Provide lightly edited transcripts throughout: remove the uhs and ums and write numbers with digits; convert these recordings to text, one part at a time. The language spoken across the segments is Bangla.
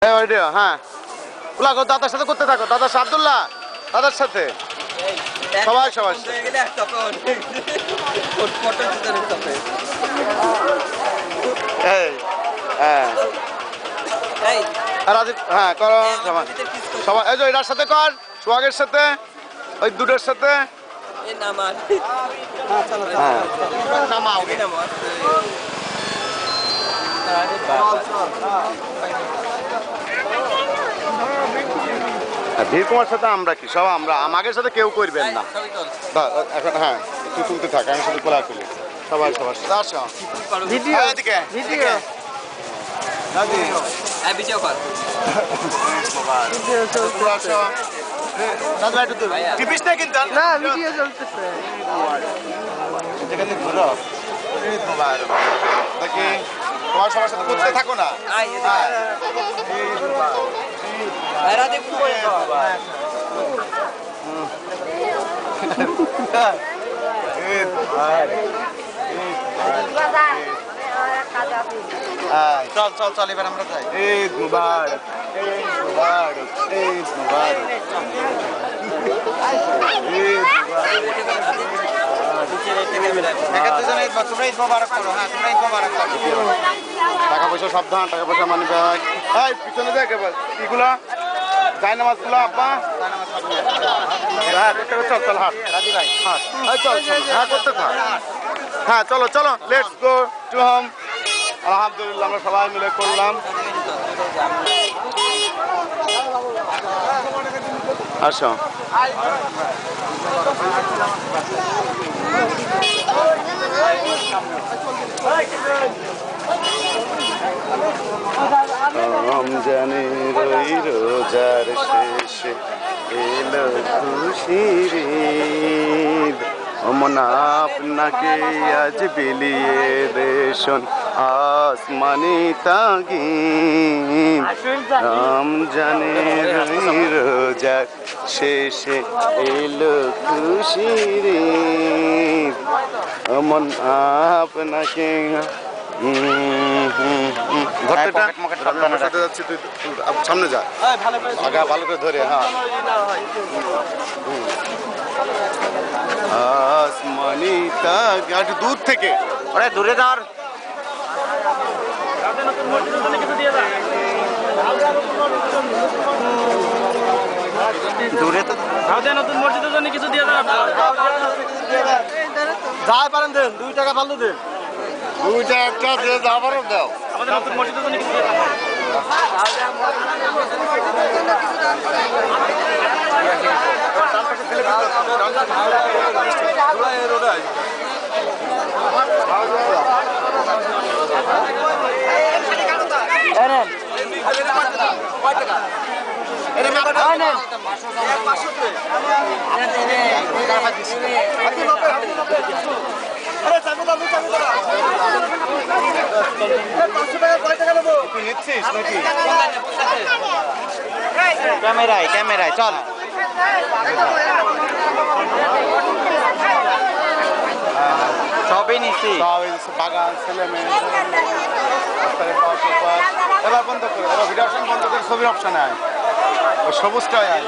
হ্যাঁ দাদার সাথে করতে থাকো, দাদা আব্দুল্লাহ দাদার সাথে সবাই সবাই রাজীব হ্যাঁ কর সবাই সবাই এই যে এটার সাথে কর, সোহাগের সাথে, ওই দুটোর সাথে ভিড় কুমার সাথে আমরা কি সব আমরা আমাদের সাথে কেউ করবেন না এখন। হ্যাঁ তুই তুলতে থাক, আমি শুধু কোলা তুলি সবাই সবার সাথে আসো ভিডিও এদিকে ভিডিও তোমার সবার সাথে করতে থাকো না। চল চল চল এবার আমরা যাই। ঈদ মুবারক, ঈদ মুবারক, ঈদ মুবারক, ঈদ টাকা পয়সা সাবধান, টাকা পয়সা মানি ব্যাগ পিছনে দেখ এবার এগুলা যাই নামাজ গুলো আব্বা চল চল হাট রাজি ভাই হাট চল হ্যাঁ করতে থাক। হ্যাঁ চলো চলো লেটস গো টু হোম। আলহামদুলিল্লাহ আমরা সবাই মিলে করলাম। আসো রমজানের ওই রোজার শেষে এলো খুশির ঈদ, অমন আপনাকে আজ বিলিয়ে দেশন আসমানি তাগিদ। রমজানের ওই রোজার শেষে এলো খুশির ঈদ, অমন আপনাকে যাচ্ছি তুই সামনে যা আগা ভালো করে ধরে। হ্যাঁ আসমানি তাক একটু দূর থেকে ওরে দূরে যাওয়ার দূরে তো নতুন মসজিদের জন্য কিছু দিয়ে যাই পারেন দেন, 2 টাকা ভালো দেন, 2 টাকা দিয়ে যাবারও দাও। আমাদের নতুন মসজিদের জন্য কিছু দিয়ে ক্যামেরায় ক্যামেরায় চল। সবই নিচ্ছি, বাগান ছেলে মেয়ে এবার বন্ধ করে, এবার ভিডিও অপশন বন্ধ করে ছবির অপশনে আয়, ওই সবুজটাই আয়।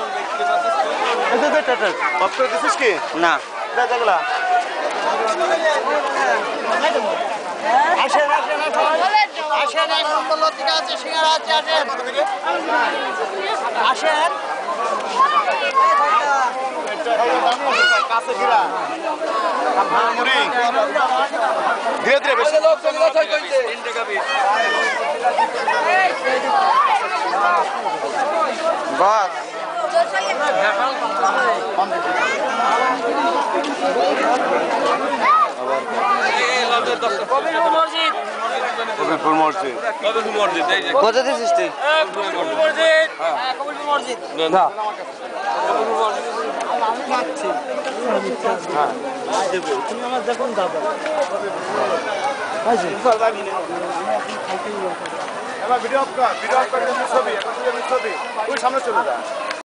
অফ করে দিছিস কি না দেখলা আসেন আসেন আসেন এক নম্বর লতিকা আছে, সিঙ্গারা আছে, আসেন আসেন কাছে ঘিরা মুড়ি ধীরে ধীরে বেশি লোক বাস কবিরপুর মসজিদ কোথা দিছিস তুই? তুমি আমার দেখুন দাদা ভিডিও ছবি ছবি ওই সামনে চলে যা।